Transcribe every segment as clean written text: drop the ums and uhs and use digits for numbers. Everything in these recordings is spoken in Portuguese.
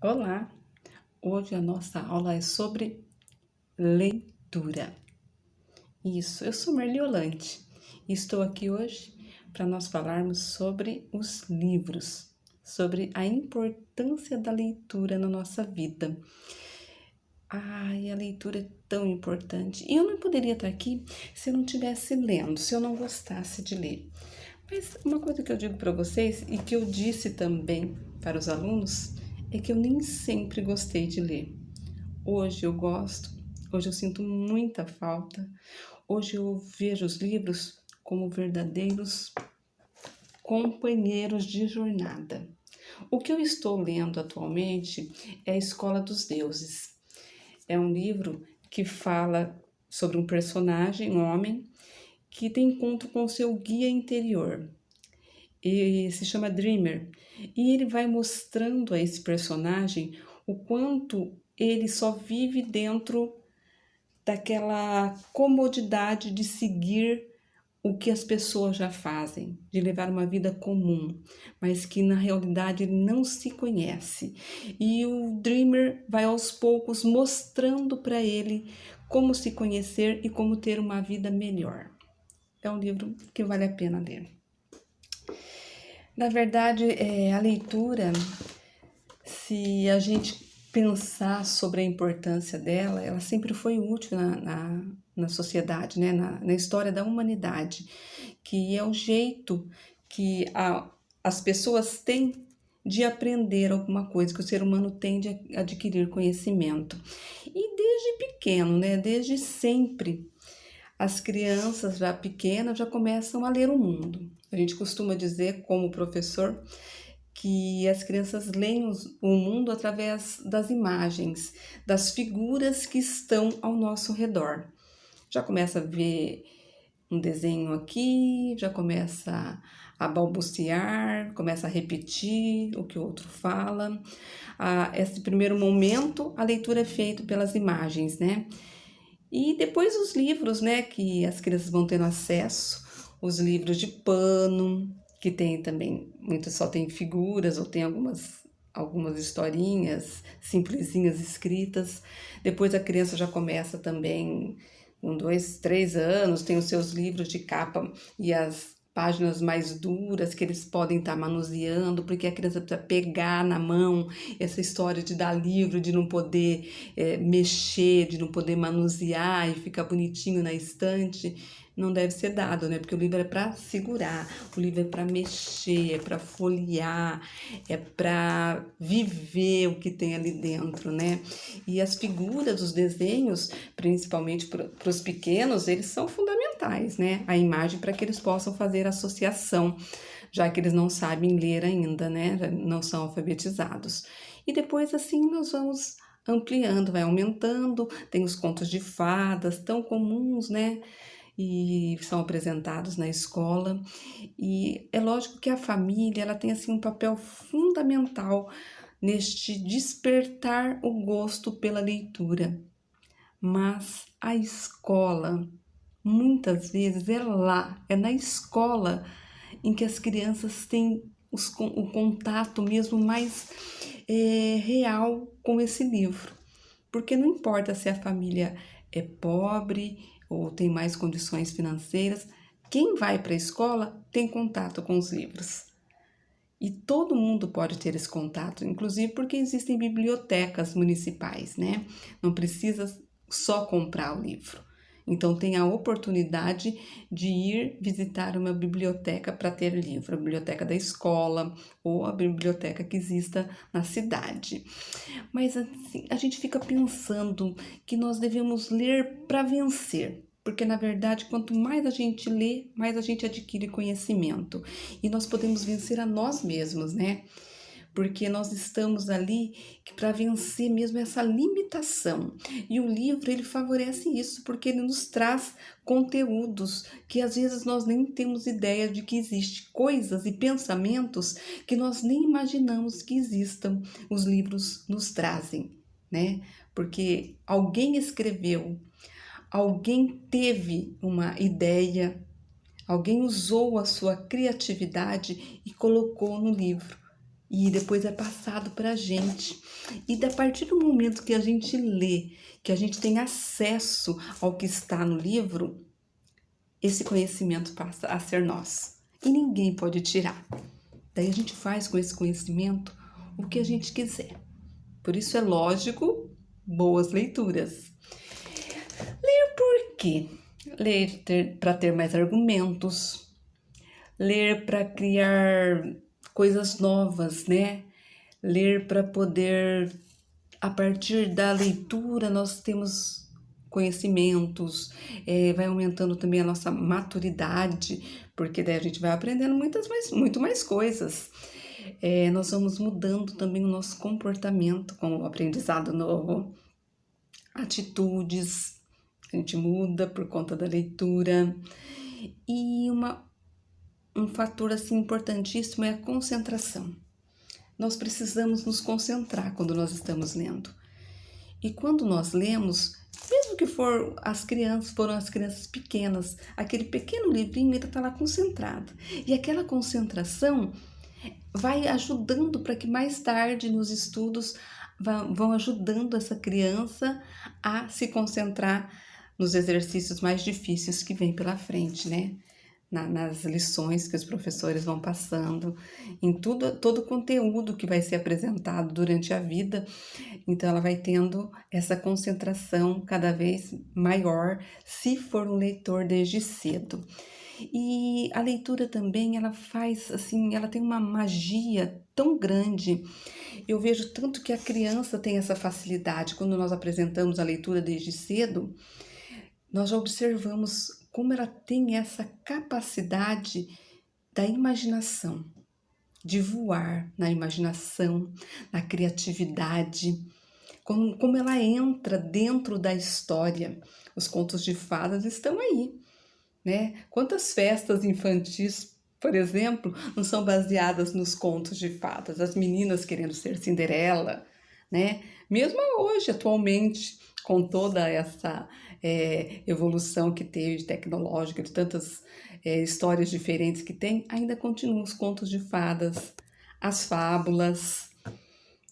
Olá! Hoje a nossa aula é sobre leitura. Isso, eu sou Marli Olante e estou aqui hoje para nós falarmos sobre os livros, sobre a importância da leitura na nossa vida. Ai, a leitura é tão importante. E eu não poderia estar aqui se eu não estivesse lendo, se eu não gostasse de ler. Mas uma coisa que eu digo para vocês e que eu disse também para os alunos é que eu nem sempre gostei de ler. Hoje eu gosto, hoje eu sinto muita falta. Hoje eu vejo os livros como verdadeiros companheiros de jornada. O que eu estou lendo atualmente é A Escola dos Deuses. É um livro que fala sobre um personagem, um homem, que tem encontro com seu guia interior. E se chama Dreamer. E ele vai mostrando a esse personagem o quanto ele só vive dentro daquela comodidade de seguir o que as pessoas já fazem, de levar uma vida comum, mas que na realidade ele não se conhece. E o Dreamer vai aos poucos mostrando para ele como se conhecer e como ter uma vida melhor. É um livro que vale a pena ler. Na verdade, a leitura, se a gente pensar sobre a importância dela, ela sempre foi útil na sociedade, né? Na história da humanidade, que é o jeito que as pessoas têm de aprender alguma coisa, que o ser humano tem de adquirir conhecimento. E desde pequeno, né? Desde sempre, as crianças já pequenas já começam a ler o mundo. A gente costuma dizer, como professor, que as crianças leem o mundo através das imagens, das figuras que estão ao nosso redor. Já começa a ver um desenho aqui, já começa a balbuciar, começa a repetir o que o outro fala. Esse primeiro momento, a leitura é feita pelas imagens, né? E depois os livros, né, que as crianças vão tendo acesso, os livros de pano, que tem também, muitos só tem figuras ou tem algumas historinhas simplesinhas escritas. Depois a criança já começa também com 2, 3 anos, tem os seus livros de capa e as páginas mais duras que eles podem estar manuseando, porque a criança precisa pegar na mão. Essa história de dar livro, de não poder mexer, de não poder manusear e ficar bonitinho na estante, não deve ser dado, né? Porque o livro é para segurar, o livro é para mexer, é para folhear, é para viver o que tem ali dentro, né? E as figuras, os desenhos, principalmente para os pequenos, eles são fundamentais, né? A imagem para que eles possam fazer associação, já que eles não sabem ler ainda, né? Não são alfabetizados. E depois, assim, nós vamos ampliando, vai aumentando. Tem os contos de fadas, tão comuns, né? E são apresentados na escola. E é lógico que a família, ela tem, assim, um papel fundamental neste despertar o gosto pela leitura. Mas a escola, muitas vezes, é lá, é na escola em que as crianças têm o contato mesmo mais real com esse livro. Porque não importa se a família é pobre ou tem mais condições financeiras, quem vai para a escola tem contato com os livros. E todo mundo pode ter esse contato, inclusive porque existem bibliotecas municipais, né? Não precisa só comprar o livro. Então, tem a oportunidade de ir visitar uma biblioteca para ter livro, a biblioteca da escola ou a biblioteca que exista na cidade. Mas assim, a gente fica pensando que nós devemos ler para vencer. Porque, na verdade, quanto mais a gente lê, mais a gente adquire conhecimento. E nós podemos vencer a nós mesmos, né? Porque nós estamos ali para vencer mesmo essa limitação. E o livro, ele favorece isso, porque ele nos traz conteúdos que às vezes nós nem temos ideia de que existe, coisas e pensamentos que nós nem imaginamos que existam. Os livros nos trazem, né? Porque alguém escreveu, alguém teve uma ideia, alguém usou a sua criatividade e colocou no livro. e depois é passado para a gente. E a partir do momento que a gente lê, que a gente tem acesso ao que está no livro, esse conhecimento passa a ser nosso. E ninguém pode tirar. Daí a gente faz com esse conhecimento o que a gente quiser. Por isso é lógico, boas leituras. Por quê? Ler para ter mais argumentos, ler para criar coisas novas, né? Ler para poder, a partir da leitura, nós temos conhecimentos, vai aumentando também a nossa maturidade, porque daí a gente vai aprendendo muito mais coisas. Nós vamos mudando também o nosso comportamento com o aprendizado novo, atitudes, a gente muda por conta da leitura. E um fator assim importantíssimo é a concentração. Nós precisamos nos concentrar quando nós estamos lendo. E quando nós lemos, mesmo que foram as crianças pequenas, aquele pequeno livrinho ainda está lá concentrado. E aquela concentração vai ajudando para que mais tarde nos estudos vão ajudando essa criança a se concentrar nos exercícios mais difíceis que vem pela frente, né? Nas lições que os professores vão passando, em todo o conteúdo que vai ser apresentado durante a vida. Então, ela vai tendo essa concentração cada vez maior, se for um leitor desde cedo. E a leitura também, ela faz, assim, ela tem uma magia tão grande. Eu vejo tanto que a criança tem essa facilidade. Quando nós apresentamos a leitura desde cedo, nós já observamos como ela tem essa capacidade da imaginação, de voar na imaginação, na criatividade, como ela entra dentro da história. Os contos de fadas estão aí, né? Quantas festas infantis, por exemplo, não são baseadas nos contos de fadas? As meninas querendo ser Cinderela, né? Mesmo hoje, atualmente, com toda essa evolução que teve tecnológica, de tantas histórias diferentes que tem, ainda continuam os contos de fadas, as fábulas,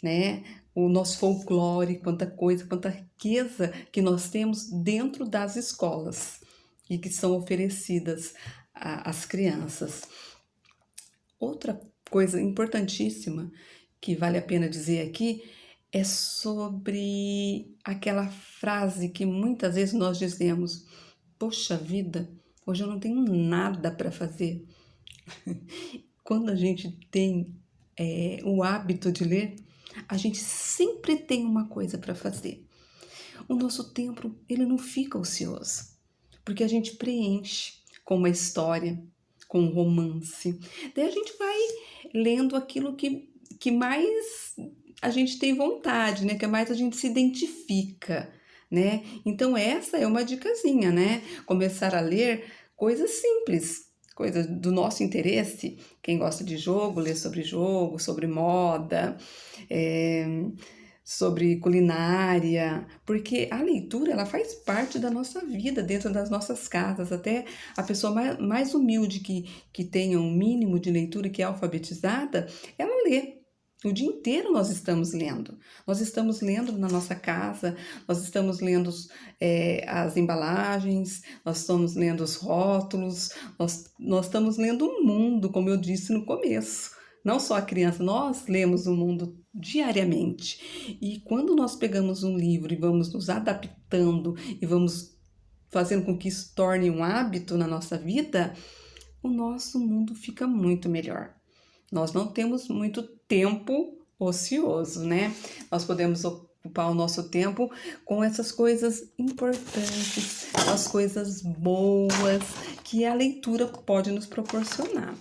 né? O nosso folclore, quanta coisa, quanta riqueza que nós temos dentro das escolas e que são oferecidas às crianças. Outra coisa importantíssima que vale a pena dizer aqui é sobre aquela frase que muitas vezes nós dizemos: poxa vida, hoje eu não tenho nada para fazer. Quando a gente tem o hábito de ler, a gente sempre tem uma coisa para fazer. O nosso tempo, ele não fica ocioso, porque a gente preenche com uma história, com um romance. Daí a gente vai lendo aquilo que mais a gente tem vontade, né? Que mais a gente se identifica, né? Então essa é uma dicasinha, né? Começar a ler coisas simples, coisas do nosso interesse. Quem gosta de jogo, lê sobre jogo, sobre moda, sobre culinária, porque a leitura ela faz parte da nossa vida, dentro das nossas casas. Até a pessoa mais humilde que tenha um mínimo de leitura, que é alfabetizada, ela lê. O dia inteiro nós estamos lendo. Nós estamos lendo na nossa casa, nós estamos lendo as embalagens, nós estamos lendo os rótulos, nós estamos lendo o mundo, como eu disse no começo. Não só a criança, nós lemos o mundo diariamente. E quando nós pegamos um livro e vamos nos adaptando e vamos fazendo com que isso torne um hábito na nossa vida, o nosso mundo fica muito melhor. Nós não temos muito tempo ocioso, né? Nós podemos ocupar o nosso tempo com essas coisas importantes, as coisas boas que a leitura pode nos proporcionar.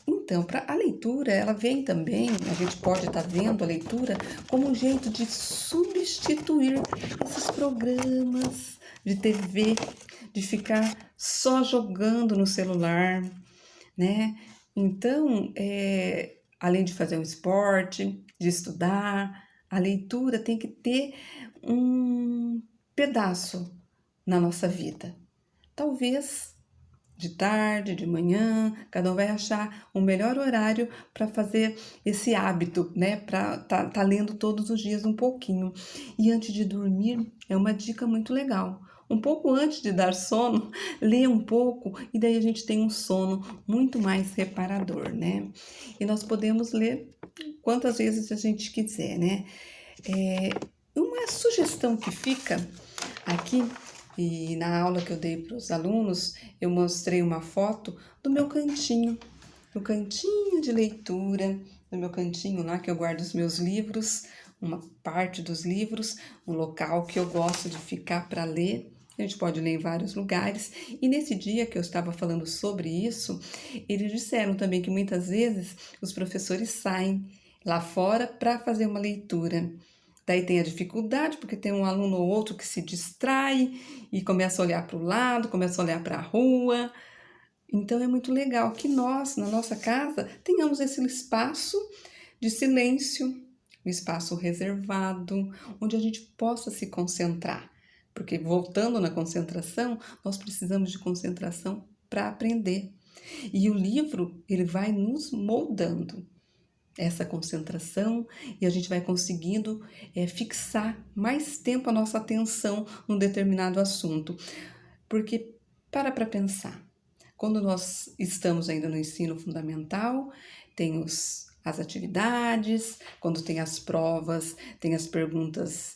Então, para a leitura, ela vem também, a gente pode estar vendo a leitura como um jeito de substituir esses programas de TV, de ficar só jogando no celular, né? Então, além de fazer um esporte, de estudar, a leitura tem que ter um pedaço na nossa vida. Talvez de tarde, de manhã, cada um vai achar o melhor horário para fazer esse hábito, né? Para tá lendo todos os dias um pouquinho. E antes de dormir, é uma dica muito legal. Um pouco antes de dar sono, lê um pouco e daí a gente tem um sono muito mais reparador, né? E nós podemos ler quantas vezes a gente quiser, né? Uma sugestão que fica aqui, e na aula que eu dei para os alunos, eu mostrei uma foto do meu cantinho, do cantinho de leitura, do meu cantinho lá que eu guardo os meus livros, uma parte dos livros, um local que eu gosto de ficar para ler. A gente pode ler em vários lugares. E nesse dia que eu estava falando sobre isso, eles disseram também que muitas vezes os professores saem lá fora para fazer uma leitura. Daí tem a dificuldade, porque tem um aluno ou outro que se distrai e começa a olhar para o lado, começa a olhar para a rua. Então é muito legal que nós, na nossa casa, tenhamos esse espaço de silêncio, um espaço reservado, onde a gente possa se concentrar. Porque voltando na concentração, nós precisamos de concentração para aprender. E o livro, ele vai nos moldando essa concentração e a gente vai conseguindo fixar mais tempo a nossa atenção num determinado assunto. Porque para pensar, quando nós estamos ainda no ensino fundamental, tem as atividades, quando tem as provas, tem as perguntas,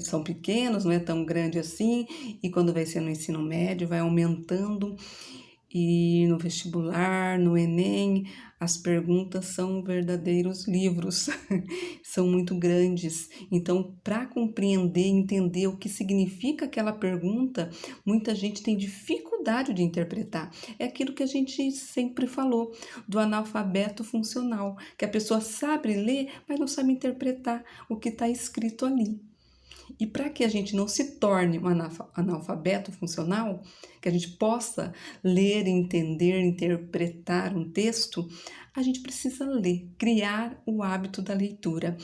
são pequenas, não é tão grande assim, e quando vai ser no ensino médio, vai aumentando, e no vestibular, no Enem, as perguntas são verdadeiros livros, são muito grandes. Então, para compreender, entender o que significa aquela pergunta, muita gente tem dificuldade de interpretar. É aquilo que a gente sempre falou, do analfabeto funcional, que a pessoa sabe ler, mas não sabe interpretar o que está escrito ali. E para que a gente não se torne um analfabeto funcional, que a gente possa ler, entender, interpretar um texto, a gente precisa ler, criar o hábito da leitura.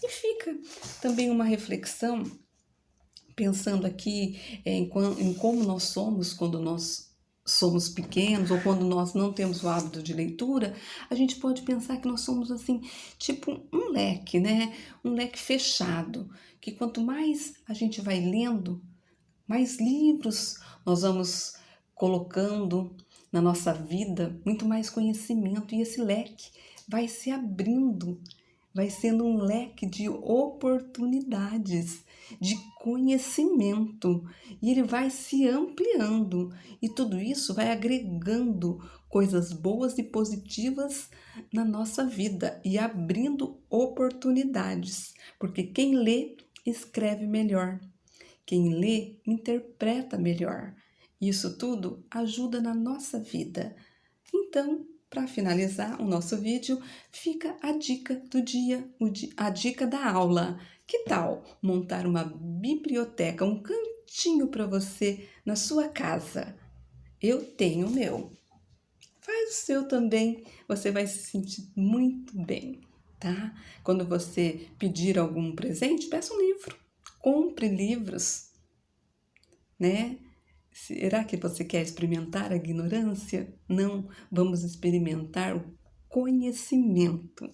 E fica também uma reflexão, pensando aqui em como nós somos quando nós somos pequenos ou quando nós não temos o hábito de leitura, a gente pode pensar que nós somos assim, tipo um leque, né? Um leque fechado, que quanto mais a gente vai lendo, mais livros nós vamos colocando na nossa vida, muito mais conhecimento, e esse leque vai se abrindo, vai sendo um leque de oportunidades, de conhecimento, e ele vai se ampliando, e tudo isso vai agregando coisas boas e positivas na nossa vida e abrindo oportunidades, porque quem lê escreve melhor, quem lê interpreta melhor. Isso tudo ajuda na nossa vida. Então, para finalizar o nosso vídeo, fica a dica do dia, a dica da aula. Que tal montar uma biblioteca, um cantinho para você na sua casa? Eu tenho o meu. Faz o seu também, você vai se sentir muito bem, tá? Quando você pedir algum presente, peça um livro. Compre livros, né? Será que você quer experimentar a ignorância? Não, vamos experimentar o conhecimento.